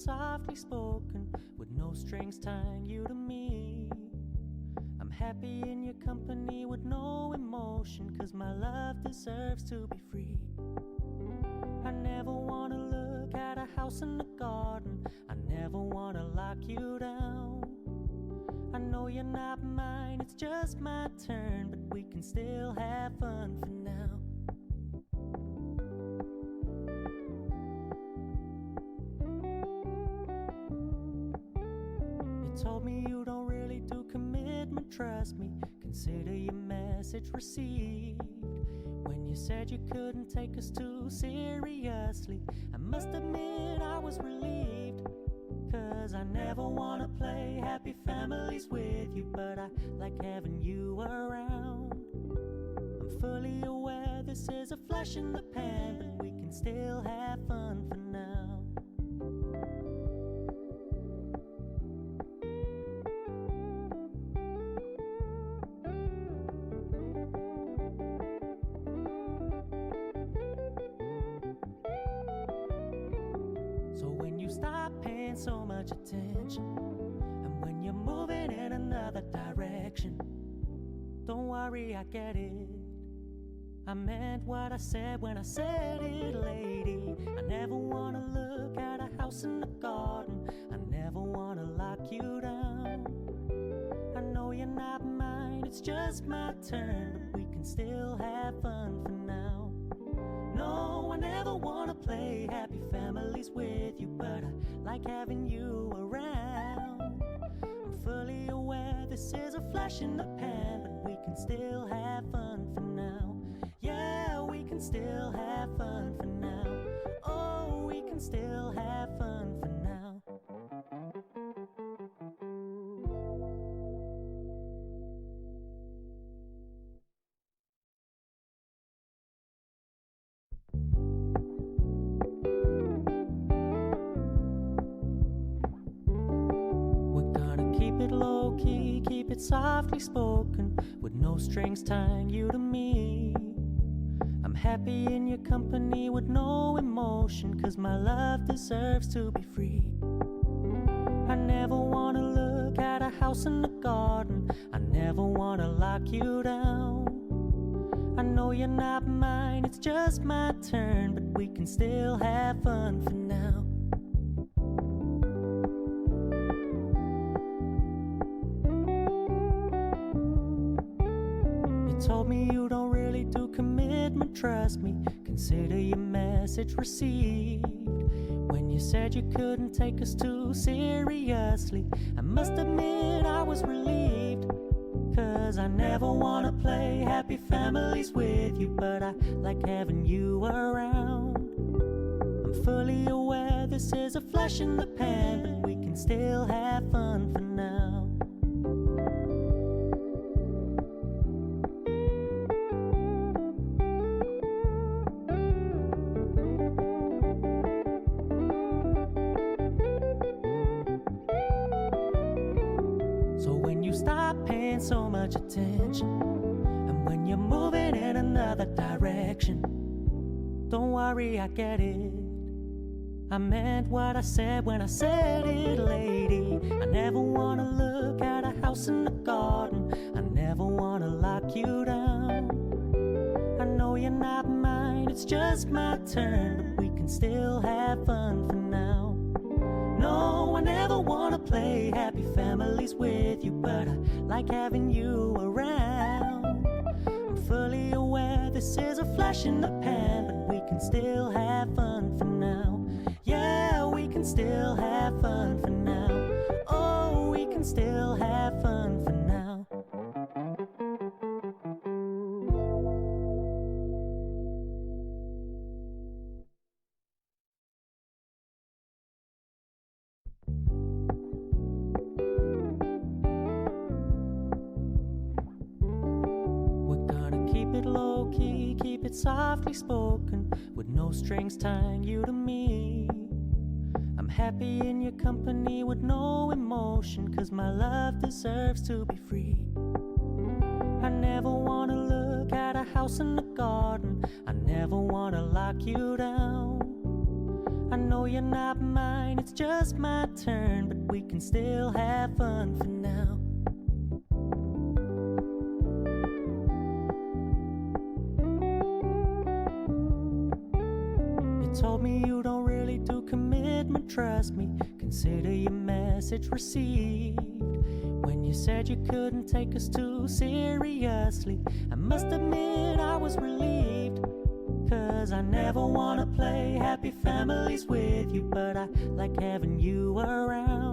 softly spoken, with no strings tying you to me. I'm happy in your company with no emotion, 'cause my love deserves to be free. I never wanna look at a house in the garden, I never wanna lock you down. I know you're not mine, it's just my turn, but we can still have fun for now. You told me you don't really do commitment, trust me, consider your message received. When you said you couldn't take us too seriously, I must admit I was relieved. 'Cause I never wanna play happy families with you, but I like having you around. I'm fully aware this is a flash in the pan, but we can still have fun for now. So when you stop paying so much attention, and when you're moving in another direction, don't worry, I get it. I meant what I said when I said it, lady. I never wanna look at a house in the garden, I never wanna lock you down. I know you're not mine, it's just my turn, but we can still have fun for now. No, I never wanna play happy families with you, but I like having you around. I'm fully aware this is a flash in the pan, but we can still have fun for now. Yeah, we can still have fun for now. Oh, we can still have fun for now. We're gonna keep it low key, keep it softly spoken, with no strings tying you to me. I'm happy in your company with no emotion, 'cause my love deserves to be free. I never wanna look at a house in the garden, I never wanna lock you down. I know you're not mine, it's just my turn, but we can still have fun for now. You told me you don't really do commitment, trust me, consider your message received. When you said you couldn't take us too seriously, I must admit I was relieved. 'Cause I never wanna play happy families with you, but I like having you around. I'm fully aware this is a flash in the pan, but we can still have fun for now. So when you stop paying so much attention, and when you're moving in another direction, don't worry, I get it. I meant what I said when I said it, lady. I never wanna look at a house in the garden, I never wanna lock you down. I know you're not mine, it's just my turn, but we can still have fun for now. No, I never wanna play happy families with you, but I like having you around. I'm fully aware this is a flash in the pan, but we can still have fun for now. Yeah, we can still have fun for now. Oh, we can still have fun for now. We're gonna keep it low key, keep it softly spoken, with no strings tying you to me. I'm happy in your company with no emotion, 'cause my love deserves to be free. I never wanna look at a house in the garden, I never wanna lock you down. I know you're not mine, fine, it's just my turn, but we can still have fun for now. You told me you don't really do commitment, trust me, consider your message received. When you said you couldn't take us too seriously, I must admit I was relieved. 'Cause I never wanna play happy families with you, but I like having you around.